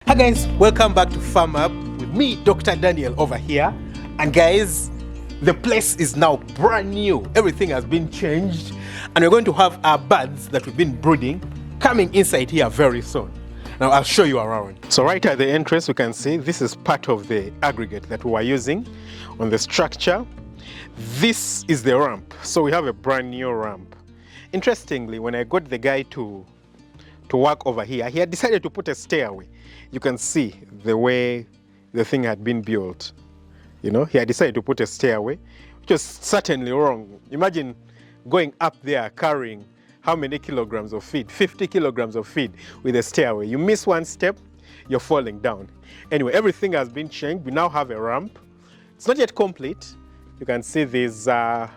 Hi guys, welcome back to Farm Up with me, Dr. Daniel over here. And guys, the place is now brand new. Everything has been changed and we're going to have our birds that we've been brooding coming inside here very soon. Now I'll show you around. So right at the entrance you can see this is part of the aggregate that we were using on the structure. This is the ramp. So we have a brand new ramp. Interestingly, when I got the guy to work over here, he had decided to put a stairway. You can see the way the thing had been built. You know, he had decided to put a stairway, which was certainly wrong. Imagine going up there carrying how many kilograms of feed? 50 kilograms of feed with a stairway. You miss one step, you're falling down. Anyway, everything has been changed. We now have a ramp. It's not yet complete. You can see these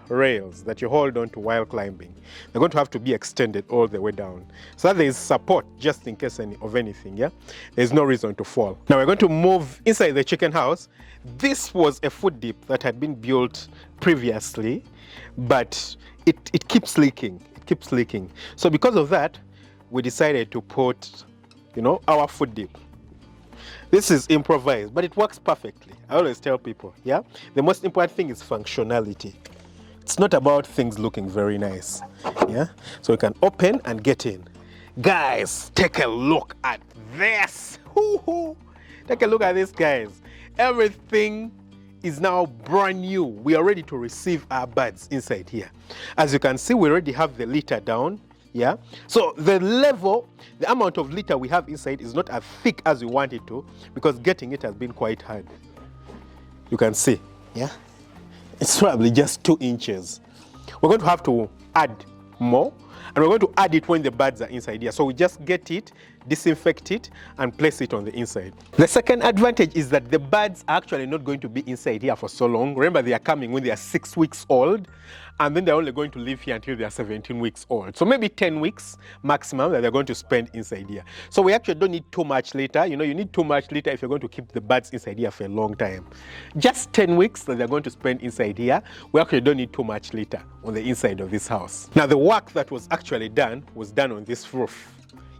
rails that you hold on to while climbing. They're going to have to be extended all the way down so that there is support just in case of anything, yeah? There's no reason to fall. Now we're going to move inside the chicken house. This was a food dip that had been built previously, but it keeps leaking. It keeps leaking. So because of that, we decided to put, our food dip. This is improvised, but it works perfectly. I always tell people, yeah? The most important thing is functionality. It's not about things looking very nice, yeah? So you can open and get in. Guys, take a look at this. Take a look at this, guys. Everything is now brand new. We are ready to receive our birds inside here. As you can see, we already have the litter down. Yeah, so the amount of litter we have inside is not as thick as we want it to, because getting it has been quite hard. You can see, yeah, it's probably just 2 inches. We're going to have to add more, and we're going to add it when the birds are inside here. So we just get it, disinfect it, and place it on the inside. The second advantage is that the birds are actually not going to be inside here for so long. Remember, they are coming when they are 6 weeks old, and then they're only going to live here until they are 17 weeks old. So maybe 10 weeks maximum that they're going to spend inside here. So we actually don't need too much litter. You need too much litter if you're going to keep the birds inside here for a long time. Just 10 weeks that they're going to spend inside here, we actually don't need too much litter on the inside of this house. Now the work that was actually done was done on this roof.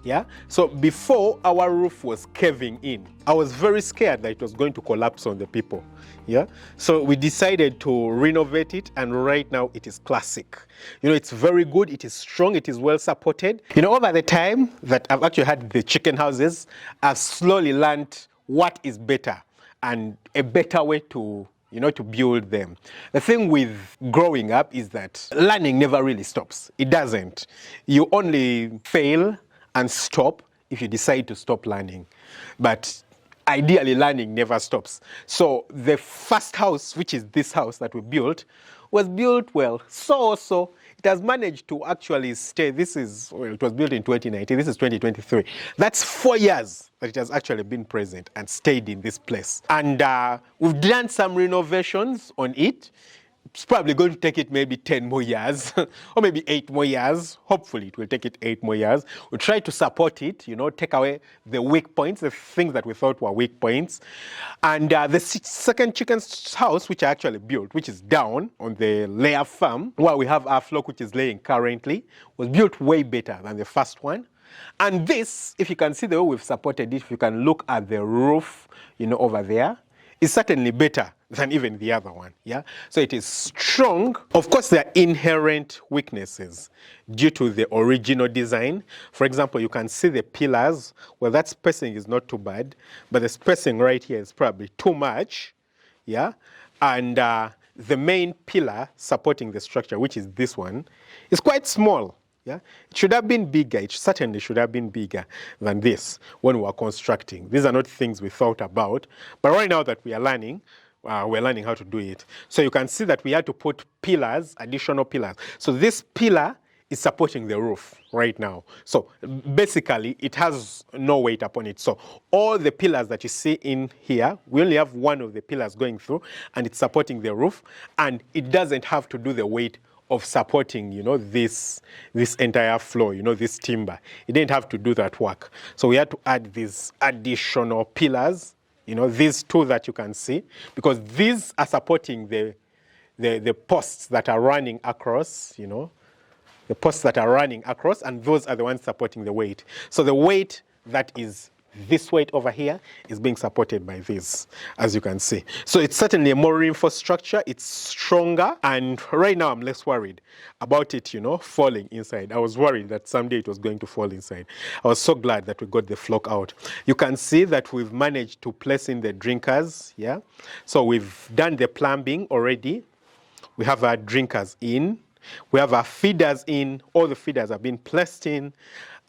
Yeah, so before our roof was caving in, I was very scared that it was going to collapse on the people. Yeah, so we decided to renovate it, and right now it is classic. It's very good, it is strong, it is well supported. Over the time that I've actually had the chicken houses, I've slowly learned what is better and a better way to to build them. The thing with growing up is that learning never really stops. It doesn't. You only fail and stop if you decide to stop learning. But ideally, learning never stops. So the first house, which is this house that we built, was built well. So it has managed to actually stay. It was built in 2019. This is 2023. That's 4 years that it has actually been present and stayed in this place. And we've done some renovations on it. It's probably going to take it maybe 10 more years or maybe 8 more years. Hopefully it will take it 8 more years. We'll try to support it, take away the weak points, the things that we thought were weak points. And the second chicken house, which I actually built, which is down on the layer farm, where we have our flock, which is laying currently, was built way better than the first one. And this, if you can see the way we've supported it, if you can look at the roof, over there, is certainly better than even the other one, yeah? So it is strong. Of course, there are inherent weaknesses due to the original design. For example, you can see the pillars. Well, that spacing is not too bad, but the spacing right here is probably too much, yeah? And the main pillar supporting the structure, which is this one, is quite small. Yeah, it should have been bigger. It certainly should have been bigger than this when we were constructing. These are not things we thought about, but right now that we are learning, we're learning how to do it. So you can see that we had to put pillars, additional pillars. So this pillar is supporting the roof right now. So basically, it has no weight upon it. So all the pillars that you see in here, we only have one of the pillars going through, and it's supporting the roof, and it doesn't have to do the weight of supporting, this entire floor, this timber. It didn't have to do that work. So we had to add these additional pillars, these 2 that you can see, because these are supporting the posts that are running across, the posts that are running across, and those are the ones supporting the weight. So the weight that is this weight over here is being supported by this, as you can see. So it's certainly a more reinforced structure. It's stronger. And right now I'm less worried about it, falling inside. I was worried that someday it was going to fall inside. I was so glad that we got the flock out. You can see that we've managed to place in the drinkers, yeah? So we've done the plumbing already. We have our drinkers in. We have our feeders in. All the feeders have been placed in.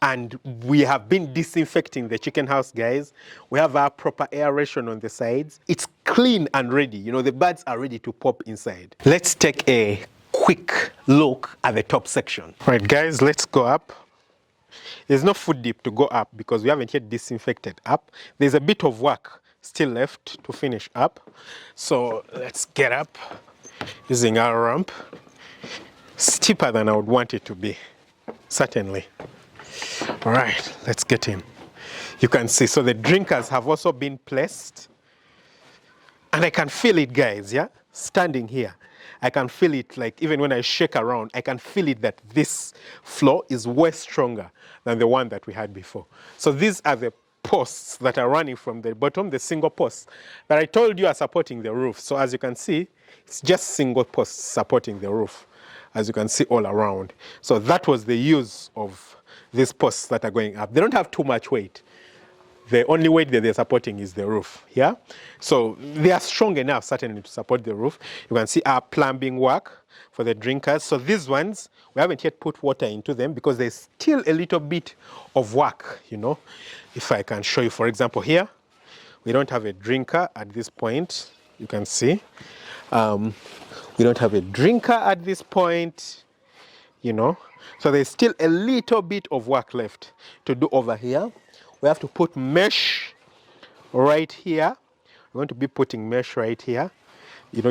And we have been disinfecting the chicken house, guys. We have our proper aeration on the sides. It's clean and ready. The birds are ready to pop inside. Let's take a quick look at the top section. All right, guys, let's go up. There's no food dip to go up because we haven't yet disinfected up. There's a bit of work still left to finish up. So let's get up using our ramp. Steeper than I would want it to be, certainly. All right, let's get in. You can see, so the drinkers have also been placed. And I can feel it, guys, yeah? Standing here, I can feel it, like even when I shake around, I can feel it that this floor is way stronger than the one that we had before. So these are the posts that are running from the bottom, the single posts that I told you are supporting the roof. So as you can see, it's just single posts supporting the roof, as you can see all around. So that was the use of these posts that are going up. They don't have too much weight. The only weight that they're supporting is the roof, yeah? So they are strong enough, certainly, to support the roof. You can see our plumbing work for the drinkers. So these ones, we haven't yet put water into them because there's still a little bit of work, If I can show you, for example, here, we don't have a drinker at this point. You can see. We don't have a drinker at this point, So there's still a little bit of work left to do over here. We have to put mesh right here. We're going to be putting mesh right here,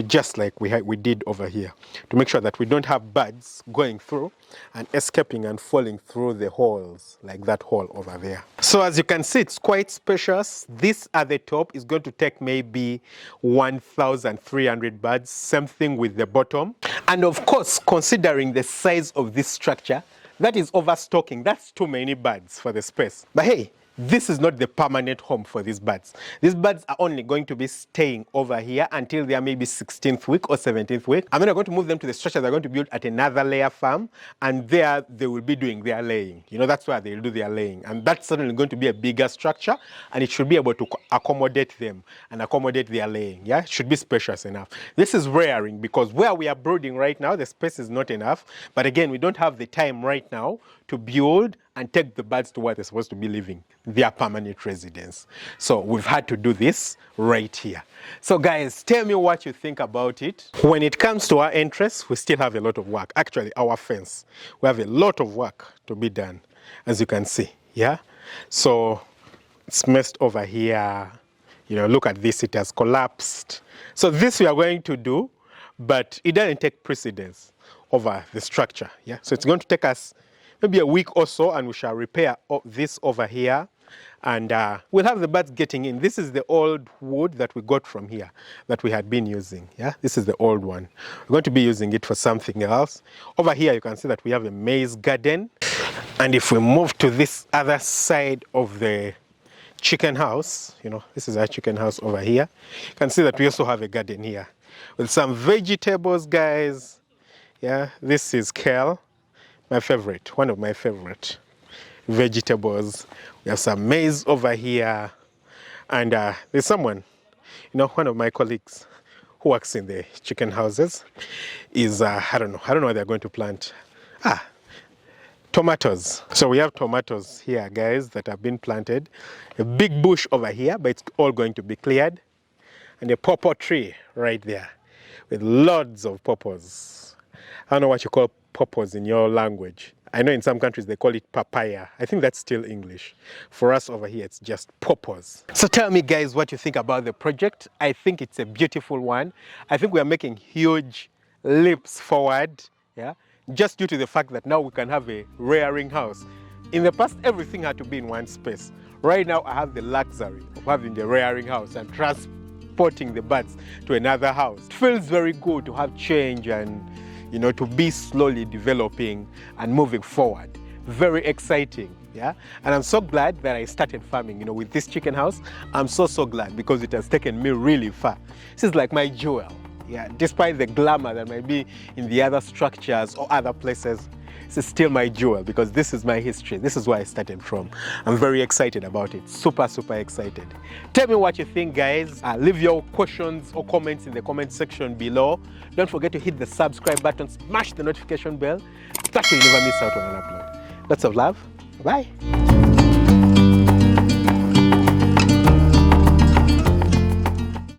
just like we did over here, to make sure that we don't have birds going through and escaping and falling through the holes, like that hole over there. So as you can see, it's quite spacious. This at the top is going to take maybe 1,300 birds, same thing with the bottom. And of course, considering the size of this structure, that is overstocking. That's too many birds for the space. But hey, this is not the permanent home for these birds. These birds are only going to be staying over here until they are maybe 16th week or 17th week. And then I'm going to move them to the structure they're going to build at another layer farm. And there they will be doing their laying. That's where they'll do their laying. And that's certainly going to be a bigger structure. And it should be able to accommodate them and accommodate their laying. Yeah, it should be spacious enough. This is rearing because where we are brooding right now, the space is not enough. But again, we don't have the time right now to build and take the birds to where they're supposed to be living, their permanent residence. So we've had to do this right here. So guys, tell me what you think about it. When it comes to our entrance, we still have a lot of work. Actually, our fence, we have a lot of work to be done, as you can see, yeah? So it's messed over here. Look at this, it has collapsed. So this we are going to do, but it doesn't take precedence over the structure, yeah? So it's going to take us maybe a week or so, and we shall repair this over here. And we'll have the birds getting in. This is the old wood that we got from here that we had been using. Yeah, this is the old one. We're going to be using it for something else. Over here, you can see that we have a maize garden. And if we move to this other side of the chicken house, this is our chicken house over here. You can see that we also have a garden here with some vegetables, guys. Yeah, this is kale. My favorite, one of my favorite vegetables. We have some maize over here. And there's someone, one of my colleagues who works in the chicken houses is, I don't know what they're going to plant. Tomatoes. So we have tomatoes here, guys, that have been planted. A big bush over here, but it's all going to be cleared. And a pawpaw tree right there with lots of pawpaws. I don't know what you call pawpaws in your language. I know in some countries they call it papaya. I think that's still English. For us over here, it's just pawpaws. So tell me, guys, what you think about the project. I think it's a beautiful one. I think we are making huge leaps forward, yeah, just due to the fact that now we can have a rearing house. In the past, everything had to be in one space. Right now, I have the luxury of having the rearing house and transporting the birds to another house. It feels very good to have change and to be slowly developing and moving forward. Very exciting. Yeah, and I'm so glad that I started farming, you know, with this chicken house. I'm so glad because it has taken me really far. This is like my jewel. Yeah, despite the glamour that might be in the other structures or other places, this is still my jewel because this is my history. This is where I started from. I'm very excited about it. Super excited. Tell me what you think, guys. Leave your questions or comments in the comment section below. Don't forget to hit the subscribe button, smash the notification bell. That way you never miss out on an upload. Lots of love. Bye.